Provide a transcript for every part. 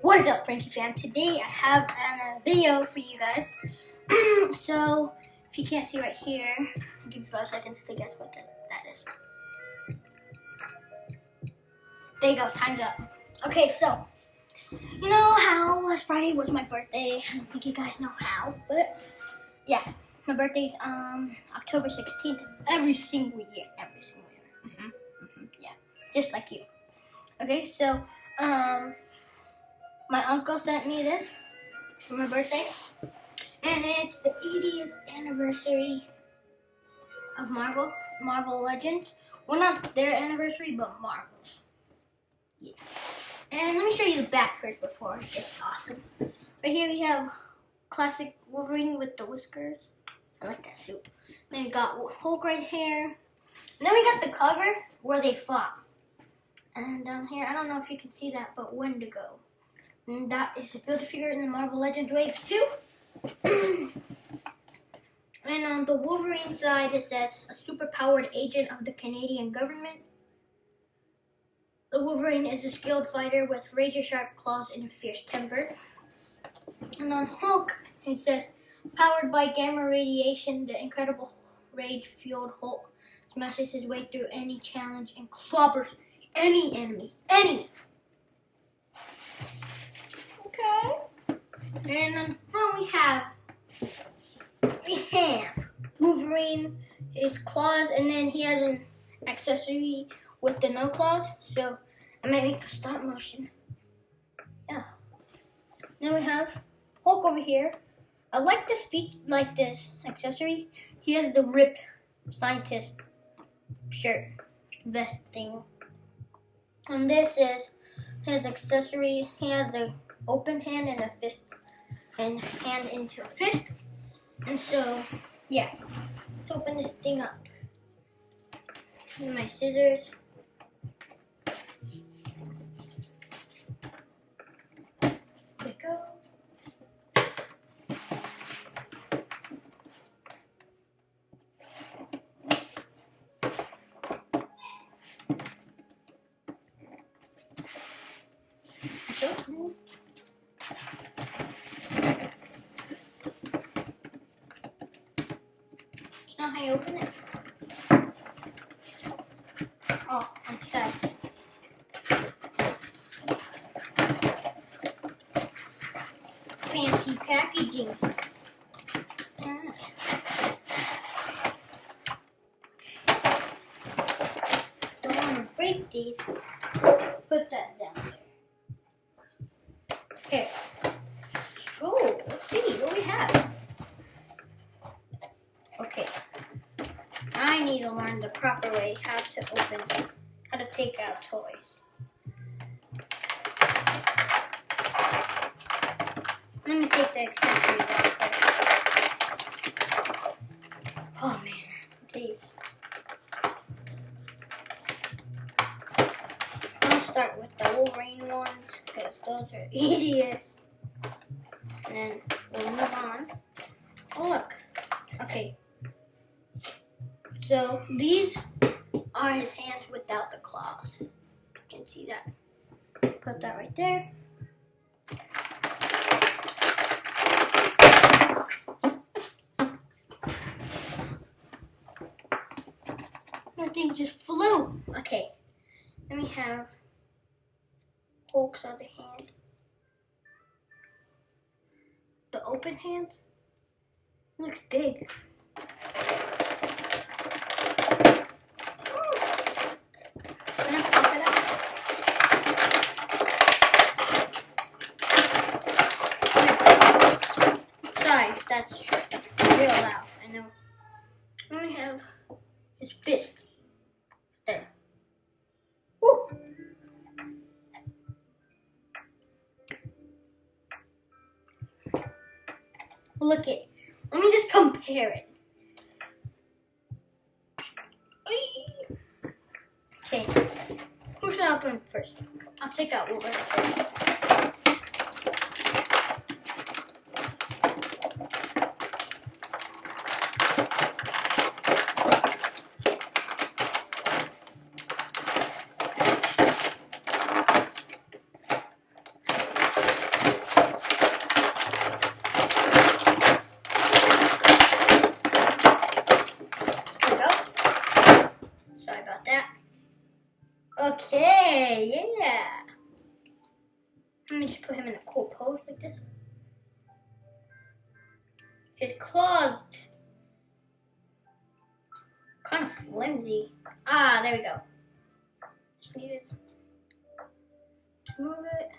What is up, Frankie fam? Today I have a video for you guys. So, if you can't see right here, I'll give you 5 seconds to guess what that is. There you go, time's up. Okay, so, you know how last Friday was my birthday? I don't think you guys know how, but yeah, my birthday's October 16th every single year. Yeah, just like you. Okay, so, my uncle sent me this for my birthday, and it's the 80th anniversary of Marvel Legends. Well, not their anniversary, but Marvel's. Yeah. And let me show you the back first before it gets awesome. Right here we have classic Wolverine with the whiskers. I like that suit. Then we got Hulk right here. And then we got the cover where they fought. And down here, I don't know if you can see that, but Wendigo. And that is a Build-A-Figure in the Marvel Legends Wave 2. And on the Wolverine side, it says, a super-powered agent of the Canadian government. The Wolverine is a skilled fighter with razor-sharp claws and a fierce temper. And on Hulk, it says, powered by gamma radiation, the incredible rage-fueled Hulk smashes his way through any challenge and clobbers any enemy. Okay. And on the front we have Wolverine, his claws, and then he has an accessory with the no claws. So I might make a stop motion. Yeah. Then we have Hulk over here. I like this accessory. He has the ripped scientist shirt vest thing. And this is his accessory. He has an open hand and a fist, and hand into a fist. And so, yeah. Let's open this thing up. With my scissors. There we go. That's not how you open it. Oh, I'm sad. Fancy packaging. Don't want to break these. Put that down there. Okay. So, let's see what we have. Okay. I need to learn the proper way how to take out toys. Let me take the accessories out first. Oh man, these. I'll start with the Wolverine ones because those are easiest. And then we'll move on. Oh look. Okay. So these are his hands without the claws. You can see that. Put that right there. That thing just flew. Okay. Then we have Hulk's other hand. The open hand. Looks big. That's real loud, I know. Then we have his fist. There. Woo! Look it. Let me just compare it. Okay. Who should I open first? I'll take out Wolverine first. Let me just put him in a cool pose like this. His claws kind of flimsy. Ah, there we go. Just needed to move it.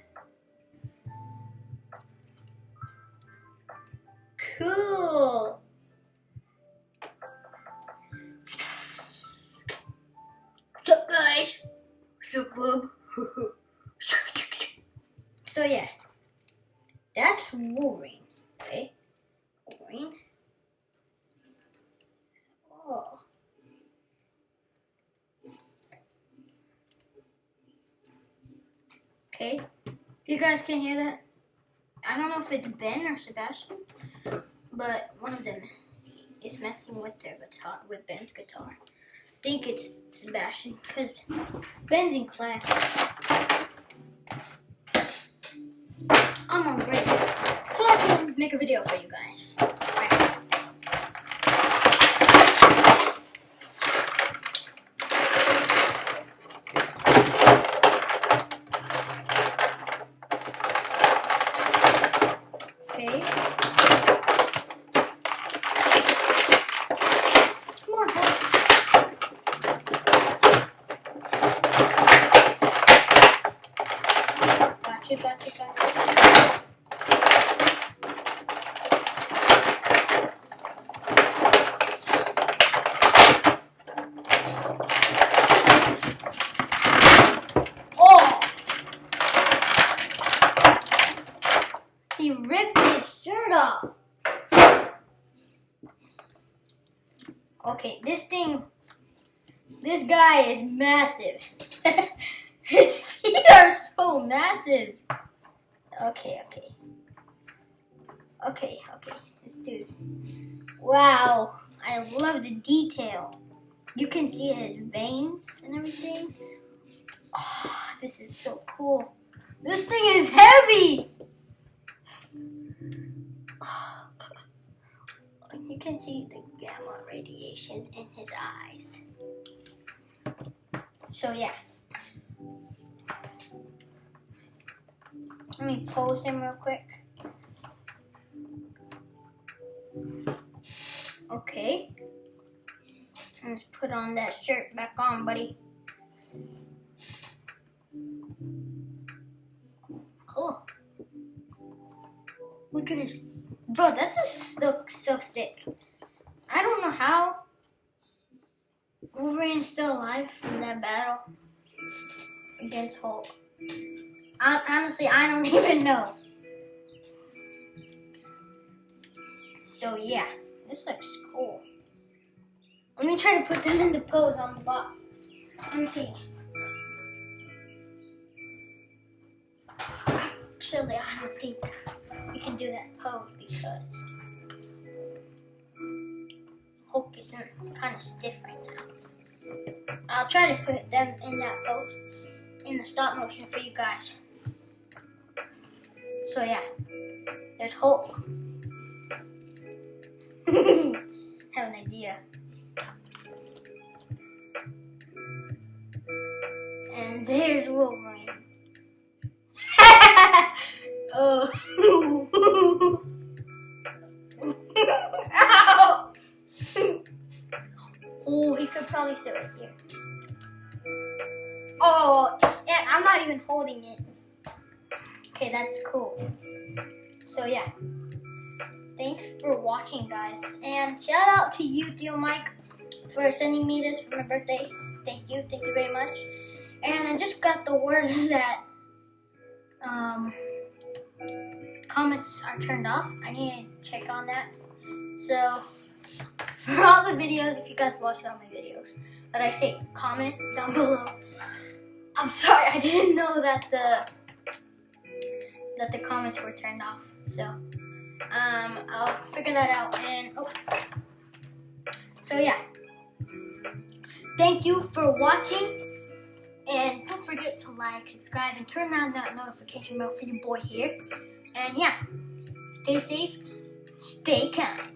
Cool. What's up, guys? What's up, bub? So yeah, that's Wolverine. Okay, Wolverine. Oh. Okay, you guys can hear that. I don't know if it's Ben or Sebastian, but one of them is messing with their guitar, with Ben's guitar. I think it's Sebastian because Ben's in class. I'm on break, so I can make a video for you guys. Okay. Come on, boy. Gotcha. Oh! He ripped his shirt off. Okay, this guy is massive. His feet are so massive. Okay. This dude's. Wow, I love the detail. You can see his veins and everything. Oh, this is so cool. This thing is heavy. Oh, you can see the gamma radiation in his eyes. So yeah. Let me pose him real quick. Okay. Let's put on that shirt back on, buddy. Cool. Look at this. Bro, that just looks so sick. I don't know how Wolverine's still alive from that battle against Hulk. Honestly, I don't even know. So yeah, this looks cool. Let me try to put them in the pose on the box. Let me see. Actually, I don't think we can do that pose because Hulk is kind of stiff right now. I'll try to put them in that pose in the stop motion for you guys. So yeah, there's Hulk. Have an idea. And there's Wolverine. Oh. Ow. Oh, he could probably sit right here. Oh, and I'm not even holding it. Okay, that's cool. So yeah. Thanks for watching, guys. And shout out to you, Theo Mike, for sending me this for my birthday. Thank you very much. And I just got the word that comments are turned off. I need to check on that. So for all the videos, if you guys watch all my videos, but I say comment down below. I'm sorry, I didn't know that the comments were turned off. So I'll figure that out. And so yeah, thank you for watching. And don't forget to like, subscribe, and turn on that notification bell for your boy here. And yeah, stay safe, stay kind.